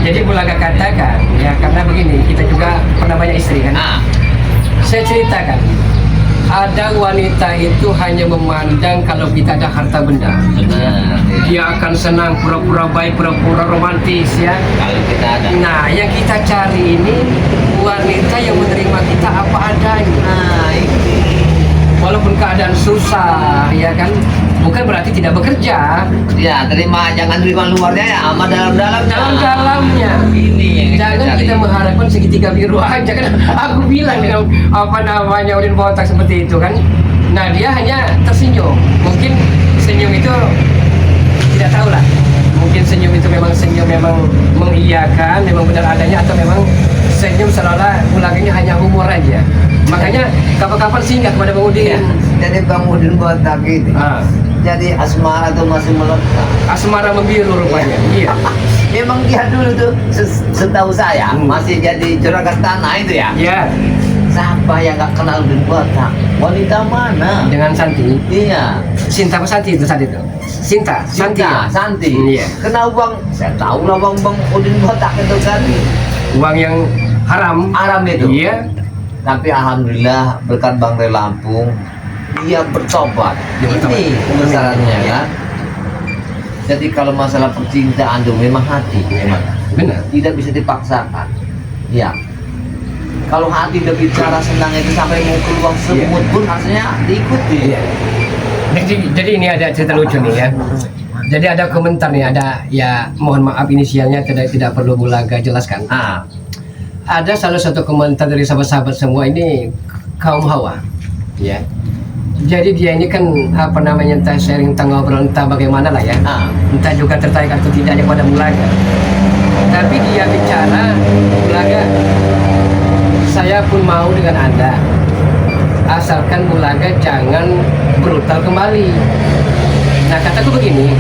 Jadi Bulaga katakan, ya karena begini, kita juga pernah banyak istri kan. Saya ceritakan, ada wanita itu hanya memandang kalau kita ada harta benda. Benar. Dia akan senang, pura-pura baik, pura-pura romantis ya. Kalau kita ada. Nah, yang kita cari ini wanita yang menerima kita apa adanya. Nah, itu. Walaupun keadaan susah, ya kan, bukan berarti tidak bekerja. Ya, jangan terima luarnya ya, sama dalam-dalamnya. Dalam-dalamnya. Ini yang Jangan cari. kita mengharapkan segitiga biru aja kan. Aku bilang dengan apa namanya Udin botak seperti itu kan. Nah, dia hanya tersenyum. Mungkin senyum itu tidak tahu lah. Mungkin senyum itu memang senyum memang mengiyakan, memang benar adanya, atau memang senyum seolah Bulaganya hanya humor aja. Makanya kapan-kapan singgah kepada Bang Udin. Ya, jadi Bang Udin botak ini. Jadi asmara tuh masih melekat. Asmara membiru rupanya. Iya. Memang dia dulu tuh setahu saya masih jadi juragan tanah itu ya. Iya. Siapa yang nggak kenal Udin botak? Wanita mana? Dengan Santi. Iya. Sinta apa Santi itu saat itu? Sinta, Santi. Ya? Santi. Iya. Kenal Bang? Saya tahu lah Bang Udin botak itu kan. Uang yang haram. Haram itu. Iya. Tapi alhamdulillah berkat Bang Rey Lampung dia bertobat. Dia bertobat. Ini kebesarannya kan. Jadi kalau masalah percintaan itu memang hati, memang Benar. tidak bisa dipaksakan. Ya. Kalau hati udah bicara senang itu sampai mau keluar semut pun rasanya diikuti. Iya. Jadi ini ada cerita lucu nih ya. Jadi ada komentar nih, ada ya, mohon maaf inisialnya tidak perlu Bulaga jelaskan. Ada salah satu komentar dari sahabat-sahabat semua ini kaum Hawa, ya. Jadi dia ini kan apa namanya, entah sharing, entah ngobrol, entah bagaimana lah ya. Entah juga tertarik atau tidaknya pada Bulaga. Tapi dia bicara, Bulaga, saya pun mau dengan Anda, asalkan Bulaga jangan brutal kembali. Nah, kataku begini,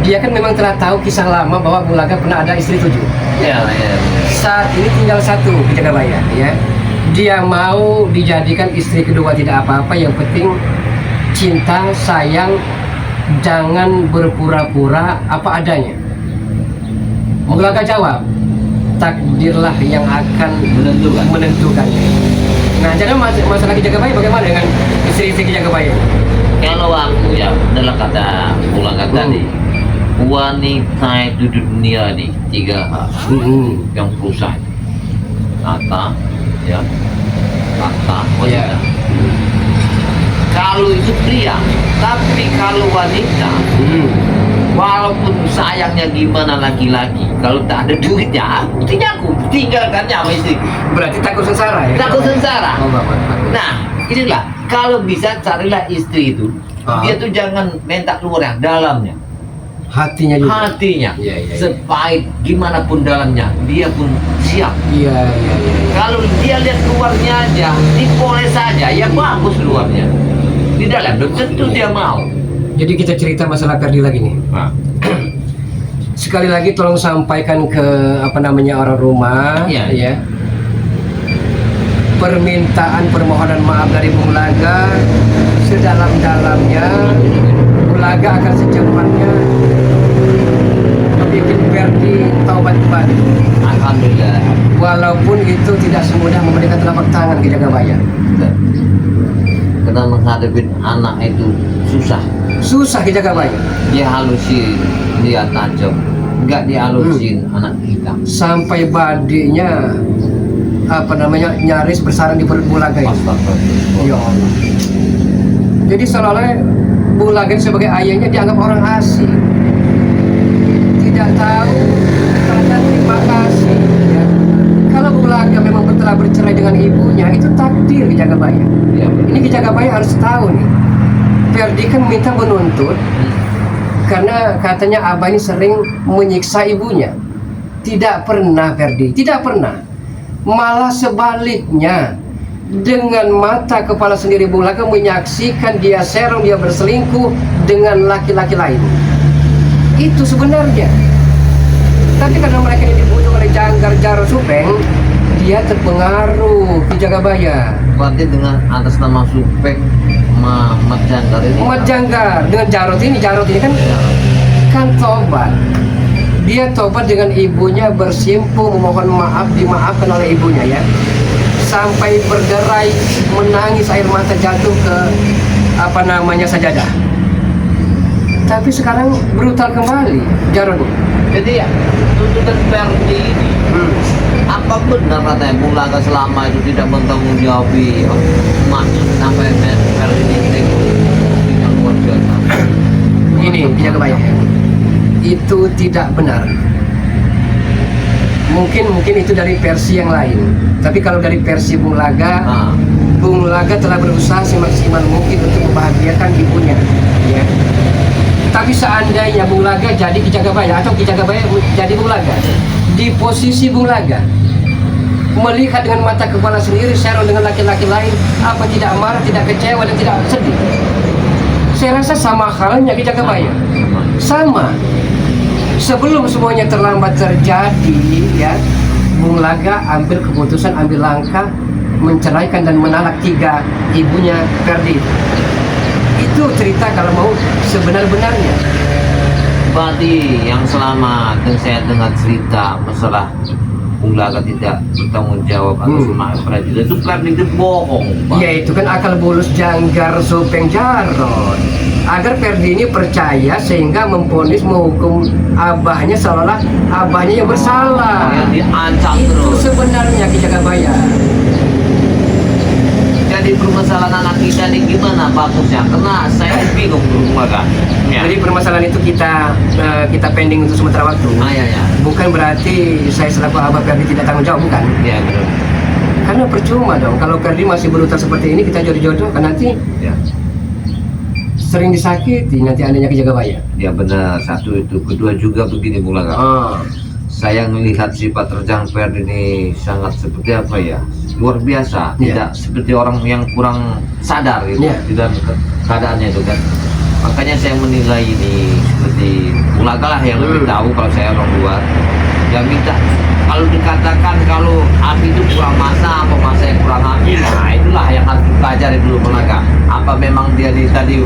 dia kan memang telah tahu kisah lama bahwa Bulaga pernah ada istri 7. Ya. Saat ini tinggal 1 di Jagabaya, ya. Dia mau dijadikan istri kedua tidak apa-apa, yang penting cinta, sayang, jangan berpura-pura, apa adanya. Bulaga jawab, takdirlah yang akan menentukan. Nah, jadi masalah di Jagabaya bagaimana dengan istri-istri di Jagabaya? Kalau aku ya adalah kata Bulaga tadi, wanita itu di dunia ini 3 hal yang perusak. Kata, ya, kata wanita. Kalau itu pria, tapi kalau wanita, walaupun sayangnya gimana laki-laki, kalau tak ada duitnya, aku tinggalkannya sama istriku. Berarti takut sengsara ya? Takut sengsara. Oh, Bapak. Nah, inilah kalau bisa carilah istri itu, dia tuh jangan minta keluar yang dalamnya. Hatinya juga. Hatinya, Iya. sepahit gimana pun dalamnya, dia pun siap. Iya. Kalau dia lihat luarnya aja, dipoles saja, ya bagus luarnya. Di dalam belum tentu dia mau. Jadi kita cerita masalah Ferdi lagi nih. Sekali lagi tolong sampaikan ke apa namanya orang rumah, ya. Permintaan permohonan maaf dari Bulaga sedalam-dalamnya. Bulaga akan secepatnya bikin Ferdi taubat kembali. Alhamdulillah. Walaupun itu tidak semudah memberikan telapak tangan ke Jagabaya. Karena menghadapi anak itu susah. Susah ke Jagabaya. Dia halusin, dia tajam. Enggak dihalusin anak kita. Sampai badinya apa namanya nyaris bersarang di perut Bulaga ya. Ya Allah. Jadi seolah-olah Bulaga sebagai ayahnya dianggap orang asing, tidak tahu kata terima kasih ya. Kalau Bulaga memang telah bercerai dengan ibunya, itu takdir Ki Jagabaya. Ya, Ini Ki Jagabaya harus tahu nih, Ferdi kan minta menuntut karena katanya abah ini sering menyiksa ibunya. Tidak pernah Ferdi, tidak pernah. Malah sebaliknya, dengan mata kepala sendiri Bulaga menyaksikan dia serong, dia berselingkuh dengan laki-laki lain. Itu sebenarnya. Tapi karena mereka ini dibujuk oleh Janggar Jaro Supeng, dia terpengaruh Ki Jagabaya. berarti dengan atas nama Supeng Mat Janggar ini. Mat Janggar dengan Jarot ini kan kan tobat. Dia tobat dengan ibunya, bersimpuh memohon maaf, dimaafkan oleh ibunya ya. Sampai berderai, menangis, air mata jatuh ke sajadah. Tapi sekarang brutal kembali Jarod. Jadi ya, tuntutan Ferdi ini apa benar katanya Bung Laga selama itu tidak bertanggung jawab emas sampai Ferdi ini yang luar biasa. Ini jaga bayang. Itu tidak benar. Mungkin itu dari versi yang lain. Tapi kalau dari versi Bung Laga, Bung Laga telah berusaha semaksimal mungkin untuk membahagiakan ibunya. Ya. Tapi seandainya Bung Laga jadi Ki Jagabaya atau Ki Jagabaya jadi Bung Laga, di posisi Bung Laga melihat dengan mata kepala sendiri Sharon dengan laki-laki lain, apa tidak marah, tidak kecewa dan tidak sedih? Saya rasa sama halnya Ki Jagabaya. Sama. Sebelum semuanya terlambat terjadi, ya, Bung Laga ambil keputusan, ambil langkah menceraikan dan menalak 3 ibunya Ferdi. Itu cerita kalau mau sebenar-benarnya. Berarti yang selama saya dengar cerita masalah Bung Laga tidak bertanggung jawab atas emas Ferdi itu Ferdi itu bohong, Pak. Ya itu kan akal bulus janggar Supeng Jarod. Agar Ferdi ini percaya sehingga memvonis menghukum abahnya seolah abahnya yang bersalah. Yang diancam Itu terus. sebenarnya Ki Jagabaya. Jadi permasalahan anak kita ini gimana bagusnya? Karena saya bingung Bung Laga. Ya. Jadi permasalahan itu kita pending untuk sementara waktu. Ya. Bukan berarti saya selaku abah Ferdi tidak tanggung jawab, bukan. Ya betul. Karena percuma dong kalau Ferdi masih brutal seperti ini, kita jodoh-jodoh kan nanti Ya. sering disakiti nanti adanya Ki Jagabaya. Ya benar, satu itu. Kedua juga begini Bung Laga. Saya melihat sifat terjang Ferdi ini sangat seperti apa ya, luar biasa. Tidak seperti orang yang kurang sadar gitu di dalam keadaannya itu kan. Makanya saya menilai ini seperti Bung Laga lah yang lebih tahu, kalau saya orang luar. Yang minta kalau dikatakan kalau api itu kurang masa, apa masa yang kurang api, nah itulah yang harus dipelajari dulu Bung Laga. Apa memang dia tadi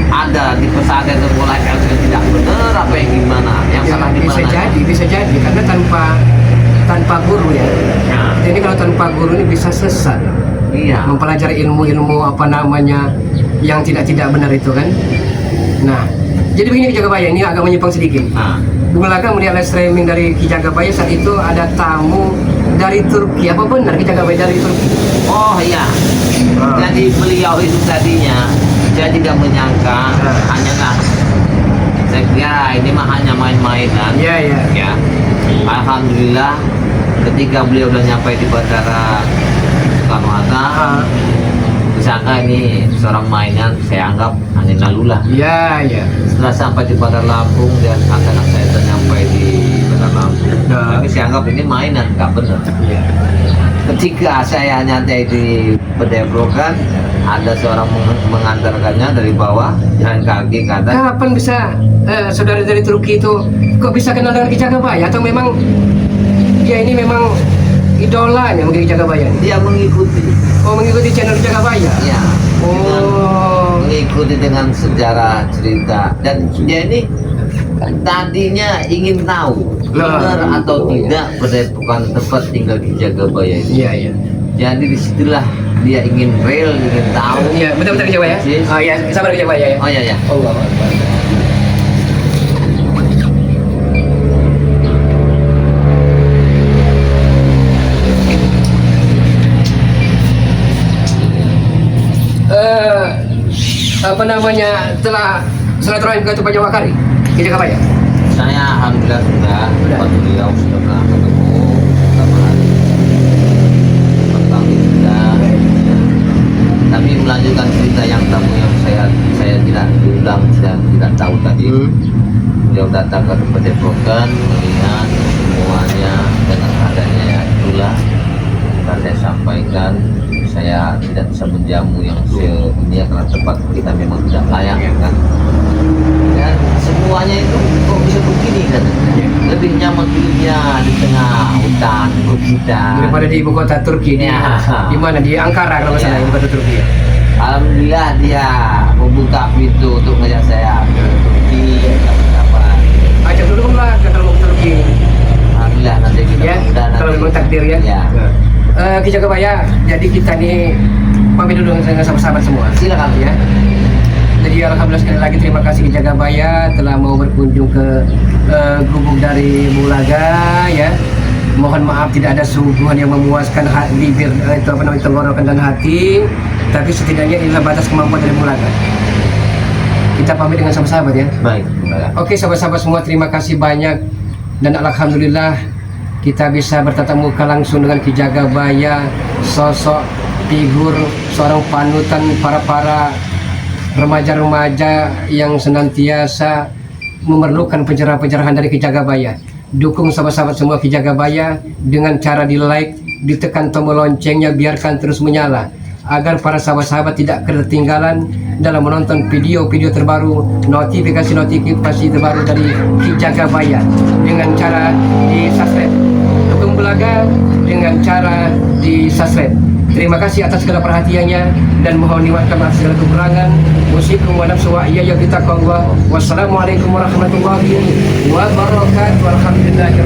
ada di pesantren itu mulai yang tidak benar, apa yang gimana, yang salah di mana? Bisa jadi karena tanpa guru ya. Jadi kalau tanpa guru ini bisa sesat. Iya. Mempelajari ilmu yang tidak benar itu kan. Nah, jadi begini Ki Jagabaya, ini agak menyimpang sedikit. Bung Laga melihat live streaming dari Ki Jagabaya saat itu ada tamu dari Turki. Apa benar Ki Jagabaya dari Turki? Oh iya. Jadi beliau itu tadinya saya tidak menyangka hanyalah, saya kira ini mah hanya main-mainan. Ya. Alhamdulillah ketika beliau udah nyampe di bandara Soekarno Hatta, disangka ini seorang mainan, saya anggap angin lalu lah. Setelah sampai di Bandar Lampung dan anak saya sampai di Bandar Lampung, tapi saya anggap ini mainan, nggak benar. Ketika saya nyantai di Pedebrokan, ada seorang mengantarkannya dari bawah jalan kaki, kata, kapan bisa saudara dari Turki itu kok bisa kenal dengan Ki Jagabaya, atau memang dia ini memang idolanya mungkin Ki Jagabaya? Dia mengikuti. Mengikuti channel Ki Jagabaya? Ya. Mengikuti dengan sejarah cerita, dan dia ini tadinya ingin tahu benar atau tidak Padepokan tempat tinggal Ki Jagabaya ini. Jadi disitulah dia ingin real, ingin tahu. Betul Ki Jagabaya. Sabar Ki Jagabaya ya. Allah Akbar. Telah silaturahim ke Tupai Jawa Kari Ki Jagabaya? Saya alhamdulillah sudah. Beliau sudah pernah ketemu beberapa hari. Pertama sudah. Tapi melanjutkan cerita yang tamu yang saya tidak diulang dan tidak tahu tadi. Beliau datang ke Padepokan melihat semuanya dengan adanya ya itulah. Dan saya sampaikan, saya tidak bisa menjamu yang ini karena tempat kita memang tidak layak kan. Dan semuanya itu kok bisa begini kan? Lebih nyaman hidupnya di tengah hutan kita daripada di ibu kota Turki. Di mana? Di Ankara kalau salah ibu kota Turki. Alhamdulillah dia membuka pintu untuk ngajak saya ke Turki. Apa? Ajak dulu lah kalau mau ke Turki. hadir ya. Ya. Ki Jagabaya, jadi kita nih pamit dulu dengan sahabat-sahabat semua. Silakan. Ya. Jadi alhamdulillah sekali lagi terima kasih Ki Jagabaya telah mau berkunjung ke gubuk dari Bulaga ya. Mohon maaf tidak ada suguhan yang memuaskan bibir itu apa namanya tenggorokan dan hati, tapi setidaknya inilah batas kemampuan dari Bulaga. Kita pamit dengan sahabat-sahabat ya. Baik. Oke sahabat-sahabat semua, terima kasih banyak dan alhamdulillah kita bisa bertatap muka langsung dengan Ki Jagabaya, sosok figur seorang panutan para remaja-remaja yang senantiasa memerlukan pencerahan-pencerahan dari Ki Jagabaya. Dukung sahabat-sahabat semua Ki Jagabaya dengan cara di like, ditekan tombol loncengnya, biarkan terus menyala agar para sahabat-sahabat tidak ketinggalan dalam menonton video-video terbaru, notifikasi terbaru dari Ki Jagabaya dengan cara di subscribe. Dukung Bulaga dengan cara di subscribe. Terima kasih atas segala perhatiannya dan mohon diwakilkan atas segala kekurangan. Usikum wa nafsu wa iyaya bitaqwa. Wassalamualaikum warahmatullahi wabarakatuh. Alhamdulillah.